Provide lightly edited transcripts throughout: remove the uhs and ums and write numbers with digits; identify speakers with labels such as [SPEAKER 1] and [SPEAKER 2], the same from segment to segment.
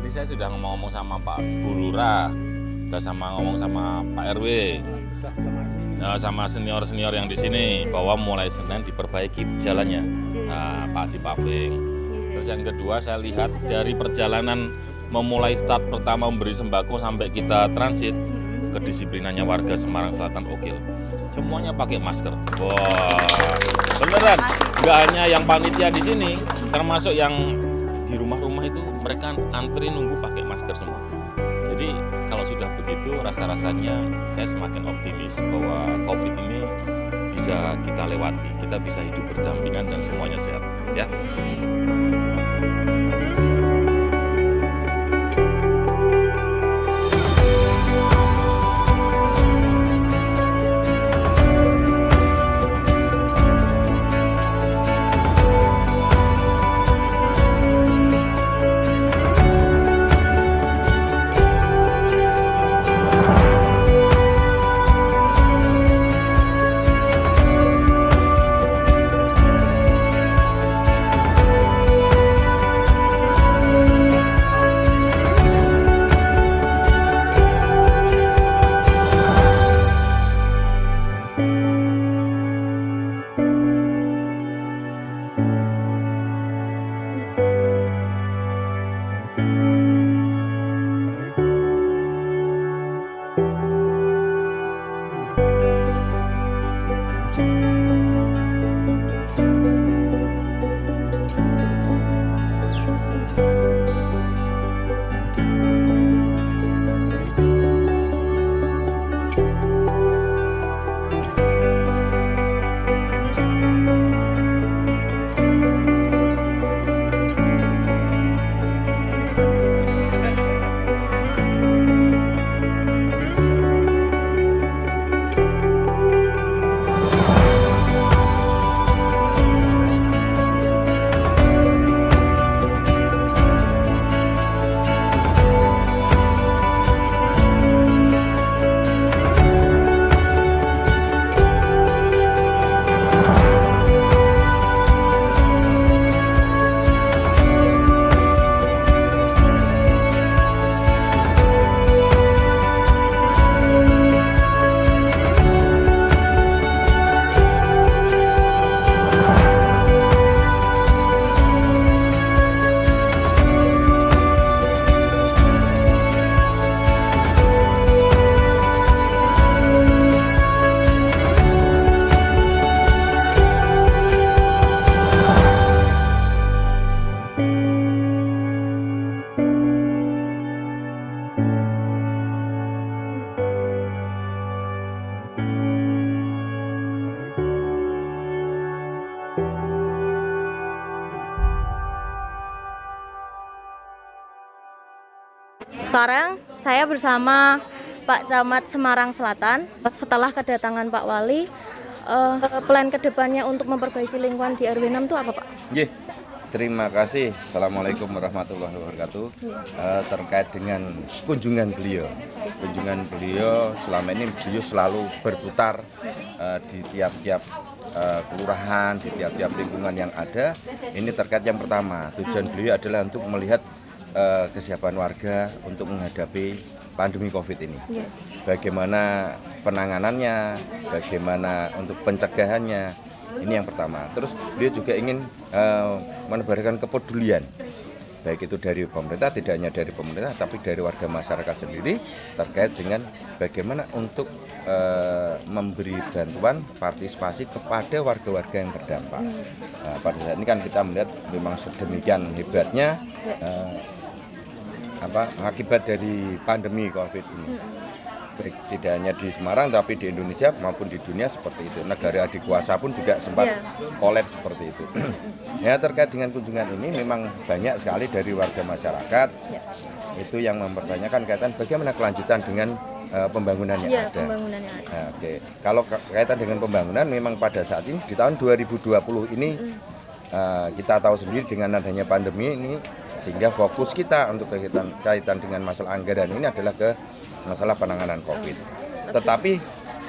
[SPEAKER 1] Tadi saya sudah ngomong sama Pak Bulura, ngomong sama Pak RW, sama senior-senior yang di sini bahwa mulai Senin diperbaiki jalannya, Pak di paving. Terus yang kedua saya lihat dari perjalanan memulai start pertama memberi sembako sampai kita transit, kedisiplinannya warga Semarang Selatan Okil. Semuanya pakai masker. Wah, beneran. Nggak hanya yang panitia di sini, termasuk yang di rumah-rumah itu mereka antri nunggu pakai masker semua. Jadi kalau sudah begitu rasa-rasanya saya semakin optimis bahwa COVID ini bisa kita lewati, kita bisa hidup berdampingan dan semuanya sehat. Ya.
[SPEAKER 2] Sekarang saya bersama Pak Camat Semarang Selatan. Setelah kedatangan Pak Wali, plan kedepannya untuk memperbaiki lingkungan di RW 6 itu apa, Pak?
[SPEAKER 3] Terima kasih. Assalamualaikum warahmatullahi wabarakatuh. Terkait dengan kunjungan beliau selama ini beliau selalu berputar di tiap-tiap kelurahan, di tiap-tiap lingkungan yang ada. Ini terkait yang pertama, tujuan beliau adalah untuk melihat kesiapan warga untuk menghadapi pandemi COVID ini. Bagaimana penanganannya, bagaimana untuk pencegahannya, ini yang pertama. Terus beliau juga ingin menebarkan kepedulian, baik itu dari pemerintah, tidak hanya dari pemerintah, tapi dari warga masyarakat sendiri terkait dengan bagaimana untuk memberi bantuan partisipasi kepada warga-warga yang terdampak. Pada saat ini kan kita melihat memang sedemikian hebatnya akibat dari pandemi COVID ini. Baik tidak hanya di Semarang tapi di Indonesia maupun di dunia seperti itu. Negara adik kuasa pun juga sempat kolaps seperti itu. Ya, terkait dengan kunjungan ini memang banyak sekali dari warga masyarakat itu yang mempertanyakan kaitan bagaimana kelanjutan dengan pembangunan yang ada. Oke. Kalau kaitan dengan pembangunan memang pada saat ini di tahun 2020 ini kita tahu sendiri dengan adanya pandemi ini, sehingga fokus kita untuk kaitan dengan masalah anggaran ini adalah ke masalah penanganan COVID. Tetapi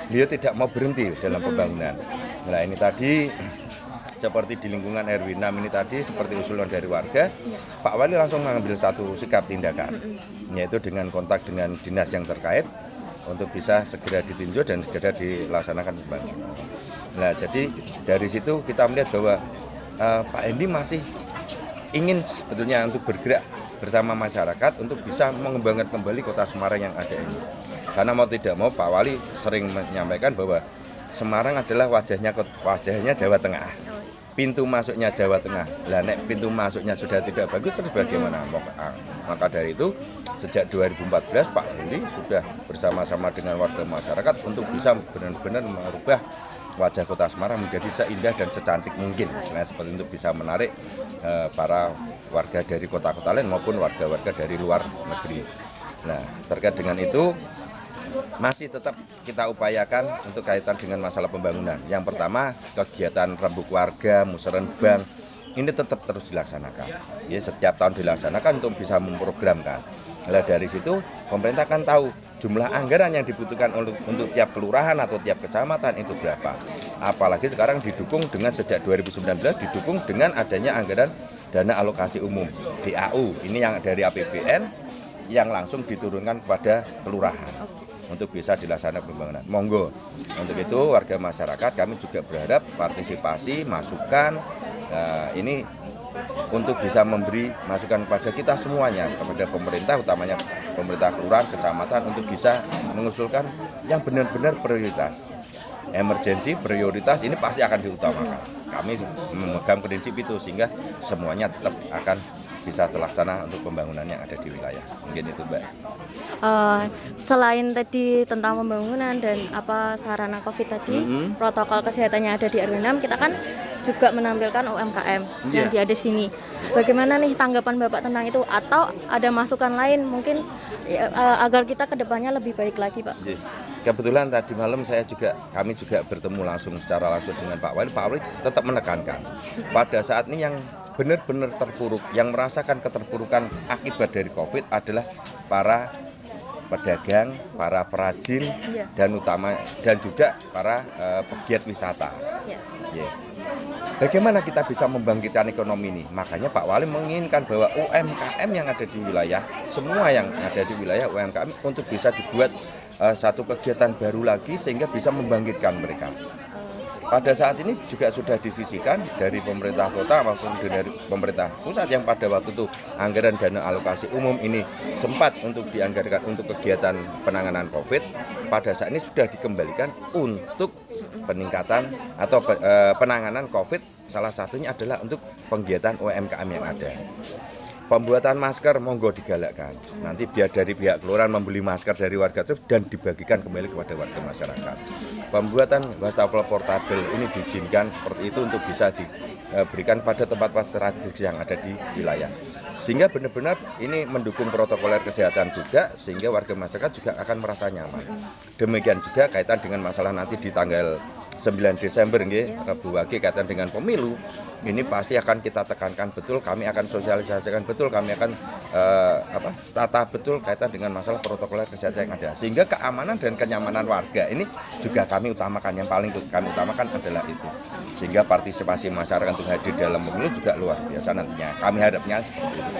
[SPEAKER 3] beliau tidak mau berhenti dalam pembangunan. Nah ini tadi seperti di lingkungan RW 6 ini tadi, seperti usulan dari warga, Pak Wali langsung mengambil satu sikap tindakan, yaitu dengan kontak dengan dinas yang terkait untuk bisa segera ditinjau dan segera dilaksanakan kembali. Nah, jadi dari situ kita melihat bahwa Pak Hendi masih ingin sebetulnya untuk bergerak bersama masyarakat untuk bisa mengembangkan kembali kota Semarang yang ada ini. Karena mau tidak mau Pak Wali sering menyampaikan bahwa Semarang adalah wajahnya Jawa Tengah. Pintu masuknya Jawa Tengah. Lah nek pintu masuknya sudah tidak bagus terus bagaimana? Maka dari itu sejak 2014 Pak Hendi sudah bersama-sama dengan warga masyarakat untuk bisa benar-benar merubah wajah kota Semarang menjadi seindah dan secantik mungkin. Selain seperti untuk bisa menarik para warga dari kota-kota lain maupun warga-warga dari luar negeri. Nah, terkait dengan itu masih tetap kita upayakan untuk kaitan dengan masalah pembangunan. Yang pertama, kegiatan rembuk warga, musrenbang, ini tetap terus dilaksanakan. Ya, setiap tahun dilaksanakan untuk bisa memprogramkan. Nah, dari situ pemerintah kan tahu jumlah anggaran yang dibutuhkan untuk tiap kelurahan atau tiap kecamatan itu berapa. Apalagi sekarang didukung dengan sejak 2019 didukung dengan adanya anggaran dana alokasi umum DAU. Ini yang dari APBN yang langsung diturunkan kepada kelurahan untuk bisa dilaksanakan pembangunan. Monggo. Untuk itu warga masyarakat kami juga berharap partisipasi, masukan ini untuk bisa memberi masukan kepada kita semuanya, kepada pemerintah, utamanya pemerintah kelurahan, kecamatan untuk bisa mengusulkan yang benar-benar prioritas. Emergensi prioritas ini pasti akan diutamakan. Kami memegang prinsip itu sehingga semuanya tetap akan bisa terlaksana untuk pembangunan yang ada di wilayah. Mungkin itu, Mbak.
[SPEAKER 2] Selain tadi tentang pembangunan dan sarana COVID tadi, protokol kesehatan yang ada di RW 6, kita kan juga menampilkan UMKM yang ada di sini. Bagaimana nih tanggapan Bapak tentang itu? Atau ada masukan lain mungkin agar kita ke depannya lebih baik lagi, Pak?
[SPEAKER 3] Kebetulan tadi malam kami juga bertemu secara langsung dengan Pak Wali. Pak Wali tetap menekankan pada saat ini yang benar-benar terpuruk, yang merasakan keterpurukan akibat dari COVID adalah para pedagang, para perajin, dan juga para pegiat wisata. Bagaimana kita bisa membangkitkan ekonomi ini? Makanya Pak Wali menginginkan bahwa UMKM yang ada di wilayah, semua yang ada di wilayah UMKM untuk bisa dibuat satu kegiatan baru lagi sehingga bisa membangkitkan mereka. Pada saat ini juga sudah disisihkan dari pemerintah kota maupun dari pemerintah pusat yang pada waktu itu anggaran dana alokasi umum ini sempat untuk dianggarkan untuk kegiatan penanganan COVID. Pada saat ini sudah dikembalikan untuk peningkatan atau penanganan COVID. Salah satunya adalah untuk kegiatan UMKM yang ada. Pembuatan masker monggo digalakkan. Nanti biar dari pihak kelurahan membeli masker dari warga dan dibagikan kembali kepada warga masyarakat. Pembuatan wastafel portabel ini diizinkan seperti itu untuk bisa diberikan pada tempat-tempat strategis yang ada di wilayah. Sehingga benar-benar ini mendukung protokoler kesehatan juga, sehingga warga masyarakat juga akan merasa nyaman. Demikian juga kaitan dengan masalah nanti di tanggal 9 Desember Rabu Wage kaitan dengan pemilu, ini pasti akan kita tekankan betul, kami akan sosialisasikan betul, kami akan tata betul kaitan dengan masalah protokoler kesehatan yang ada. Sehingga keamanan dan kenyamanan warga ini juga kami utamakan, yang paling kami utamakan adalah itu. Sehingga partisipasi masyarakat untuk hadir dalam pemilu juga luar biasa nantinya. Kami harapnya seperti itu.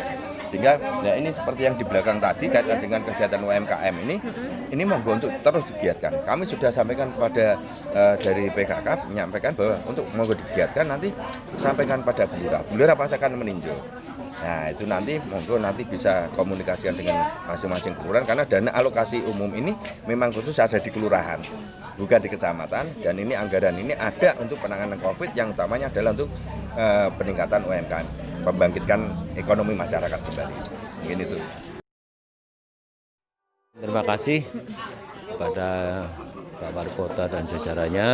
[SPEAKER 3] Sehingga ini seperti yang di belakang tadi kaitan dengan kegiatan UMKM ini monggo untuk terus digiatkan. Kami sudah sampaikan kepada dari PKK menyampaikan bahwa untuk monggo digiatkan nanti sampaikan pada Bulura pasti akan meninjau. Nah itu nanti monggo nanti bisa komunikasikan dengan masing-masing kelurahan karena dana alokasi umum ini memang khusus ada di kelurahan, bukan di kecamatan, dan ini anggaran ini ada untuk penanganan COVID yang utamanya adalah untuk peningkatan UMKM, membangkitkan ekonomi masyarakat kembali. Mungkin itu.
[SPEAKER 4] Terima kasih kepada Pak Wali Kota dan jajarannya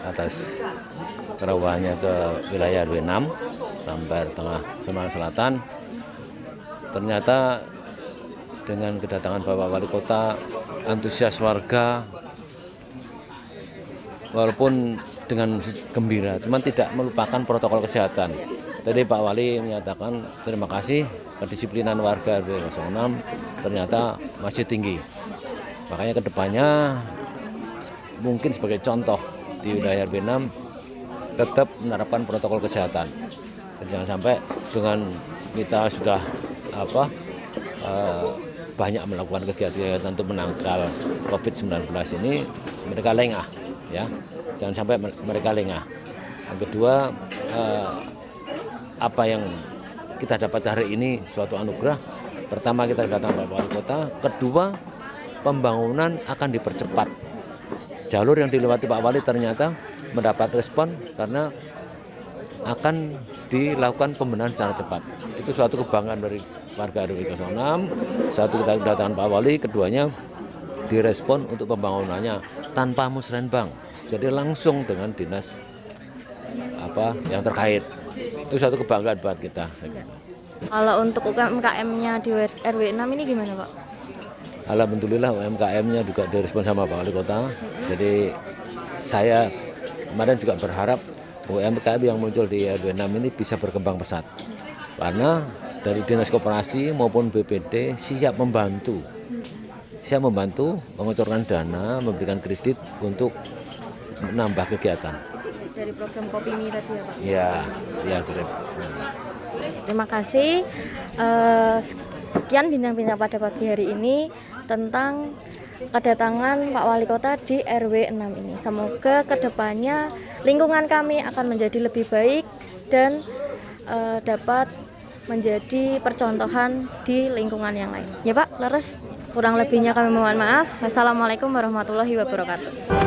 [SPEAKER 4] atas kerawahannya ke wilayah RW 6, Rambar Tengah, Semarang Selatan. Ternyata dengan kedatangan Bapak Wali Kota, antusias warga, walaupun dengan gembira, cuman tidak melupakan protokol kesehatan. Tadi Pak Wali menyatakan terima kasih kedisiplinan warga RW 06 ternyata masih tinggi. Makanya kedepannya mungkin sebagai contoh di wilayah RW 6 tetap menerapkan protokol kesehatan. Dan jangan sampai dengan kita sudah banyak melakukan kegiatan untuk menangkal COVID-19 ini, mereka lengah, ya. Jangan sampai mereka lengah. Yang kedua, apa yang kita dapat hari ini suatu anugerah. Pertama, kita datang Pak Wali Kota. Kedua, pembangunan akan dipercepat. Jalur yang dilewati Pak Wali ternyata mendapat respon karena akan dilakukan pembenahan secara cepat. Itu suatu kebanggaan dari warga RW 06. Satu, kita kedatangan Pak Wali. Keduanya, direspon untuk pembangunannya tanpa musrenbang. Jadi langsung dengan dinas yang terkait. Itu suatu kebanggaan buat kita.
[SPEAKER 2] Kalau untuk UMKM-nya di RW 6 ini gimana Pak?
[SPEAKER 4] Alhamdulillah UMKM-nya juga direspon sama Pak Wali Kota. Jadi saya kemarin juga berharap UMKM yang muncul di RW 6 ini bisa berkembang pesat. Karena dari Dinas Koperasi maupun BPD siap membantu mengucurkan dana, memberikan kredit untuk menambah kegiatan.
[SPEAKER 2] Dari program Kopimi tadi ya Pak?
[SPEAKER 4] Iya, Grab.
[SPEAKER 2] Terima kasih. Sekian bincang-bincang pada pagi hari ini tentang kedatangan Pak Wali Kota di RW 6 ini. Semoga kedepannya lingkungan kami akan menjadi lebih baik dan dapat menjadi percontohan di lingkungan yang lain. Ya Pak, leres. Kurang lebihnya kami mohon maaf. Wassalamualaikum warahmatullahi wabarakatuh.